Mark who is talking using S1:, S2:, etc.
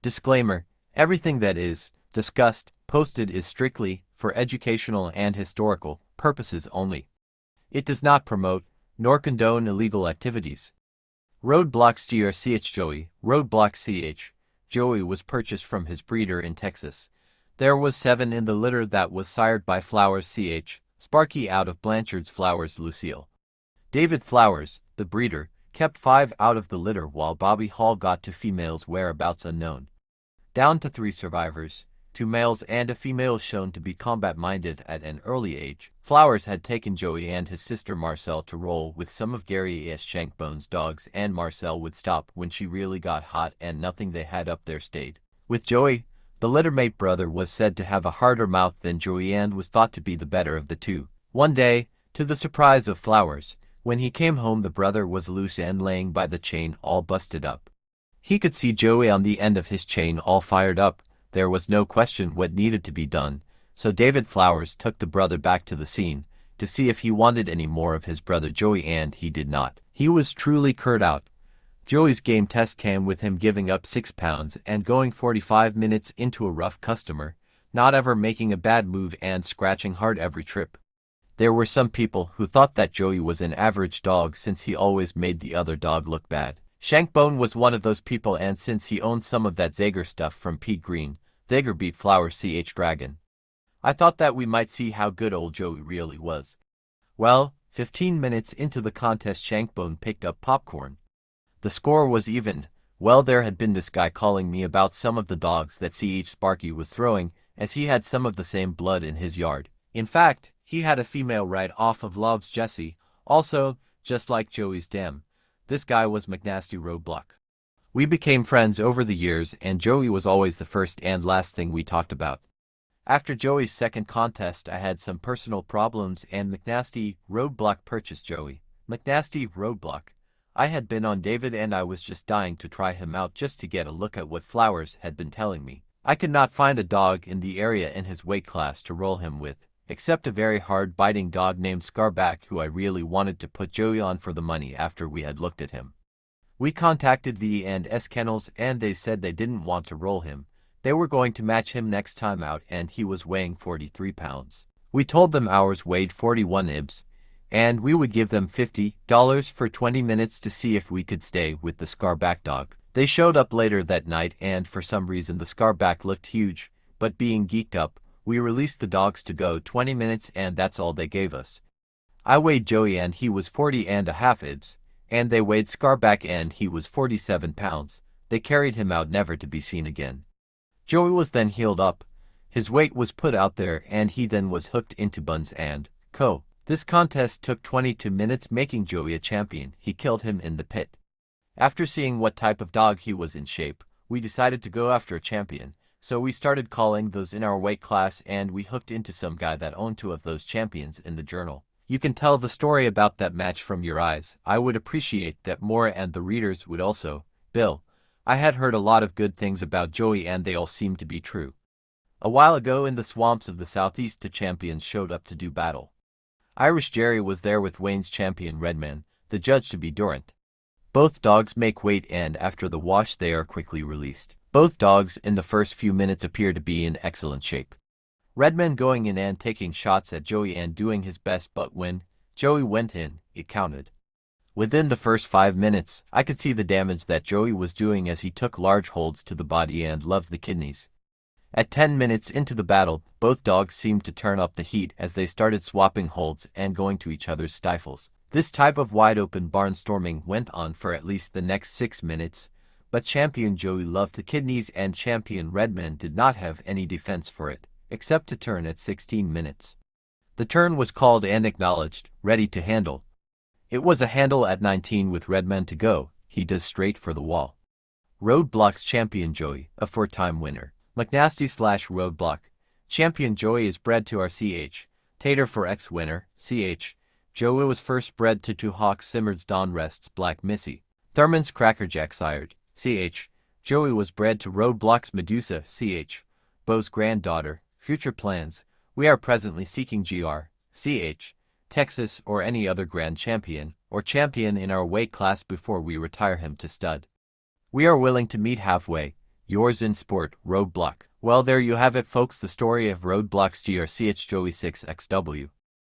S1: Disclaimer: everything that is discussed, posted is strictly for educational and historical purposes only. It does not promote nor condone illegal activities. Roadblock'S Gr Ch Joey. Roadblock'S Ch Joey was purchased from his breeder in Texas. There was 7 in the litter that was sired by Flowers Ch Sparky out of Blanchard's Flowers Lucille. David Flowers, the breeder, kept 5 out of the litter while Bobby Hall got to females whereabouts unknown. Down to 3 survivors, 2 males and a female shown to be combat-minded at an early age. Flowers had taken Joey and his sister Marcel to roll with some of Gary S. Shankbone's dogs, and Marcel would stop when she really got hot and nothing they had up there stayed. With Joey, the littermate brother was said to have a harder mouth than Joey and was thought to be the better of the two. One day, to the surprise of Flowers, when he came home the brother was loose and laying by the chain all busted up. He could see Joey on the end of his chain all fired up. There was no question what needed to be done, so David Flowers took the brother back to the scene to see if he wanted any more of his brother Joey, and he did not. He was truly curt out. Joey's game test came with him giving up 6 pounds and going 45 minutes into a rough customer, not ever making a bad move and scratching hard every trip. There were some people who thought that Joey was an average dog since he always made the other dog look bad. Shankbone was one of those people, and since he owned some of that Zager stuff from Pete Green, Zager beat Flowers Ch Dragon. I thought that we might see how good old Joey really was. Well, 15 minutes into the contest Shankbone picked up popcorn. The score was even. Well, there had been this guy calling me about some of the dogs that Ch Sparky was throwing, as he had some of the same blood in his yard. In fact, he had a female right off of Lob's Jessie, also, just like Joey's dam. This guy was McNasty Roadblock. We became friends over the years, and Joey was always the first and last thing we talked about. After Joey's second contest I had some personal problems and McNasty Roadblock purchased Joey. McNasty Roadblock. I had been on David and I was just dying to try him out just to get a look at what Flowers had been telling me. I could not find a dog in the area in his weight class to roll him with, except a very hard-biting dog named Scarback who I really wanted to put Joey on for the money after we had looked at him. We contacted V&S Kennels and they said they didn't want to roll him. They were going to match him next time out and he was weighing 43 pounds. We told them ours weighed 41 ibs, and we would give them $50 for 20 minutes to see if we could stay with the Scarback dog. They showed up later that night and for some reason the Scarback looked huge, but being geeked up, we released the dogs to go 20 minutes and that's all they gave us. I weighed Joey and he was 40.5 ibs, and they weighed Scarback and he was 47 pounds. They carried him out never to be seen again. Joey was then healed up, his weight was put out there and he then was hooked into Buns and Co. This contest took 22 minutes, making Joey a champion. He killed him in the pit. After seeing what type of dog he was in shape, we decided to go after a champion, so we started calling those in our weight class and we hooked into some guy that owned 2 of those champions in the journal. You can tell the story about that match from your eyes. I would appreciate that more and the readers would also. Bill. I had heard a lot of good things about Joey and they all seemed to be true. A while ago in the swamps of the southeast 2 champions showed up to do battle. Irish Jerry was there with Wayne's champion Redman, the judge to be Durant. Both dogs make weight and after the wash they are quickly released. Both dogs in the first few minutes appear to be in excellent shape. Redman going in and taking shots at Joey and doing his best, but when Joey went in, it counted. Within the first 5 minutes, I could see the damage that Joey was doing as he took large holds to the body and loved the kidneys. At 10 minutes into the battle, both dogs seemed to turn up the heat as they started swapping holds and going to each other's stifles. This type of wide-open barnstorming went on for at least the next 6 minutes, but Champion Joey loved the kidneys and Champion Redman did not have any defense for it, except to turn at 16 minutes. The turn was called and acknowledged, ready to handle. It was a handle at 19 with Redman to go. He does straight for the wall. Roadblock's Champion Joey, a 4-time winner. McNasty/Roadblock. Champion Joey is bred to our Ch Tater for ex-winner, Ch Joey was first bred to 2 Hawks Simmerd's Don Rest's Black Missy. Thurman's Crackerjack sired, Ch Joey was bred to Roadblock's Medusa, Ch Beau's granddaughter. Future plans: we are presently seeking Gr Ch Texas or any other grand champion or champion in our weight class before we retire him to stud. We are willing to meet halfway, Yours in sport, Roadblock. Well, there you have it, folks, the story of Roadblock'S Gr Ch Joey 6XW.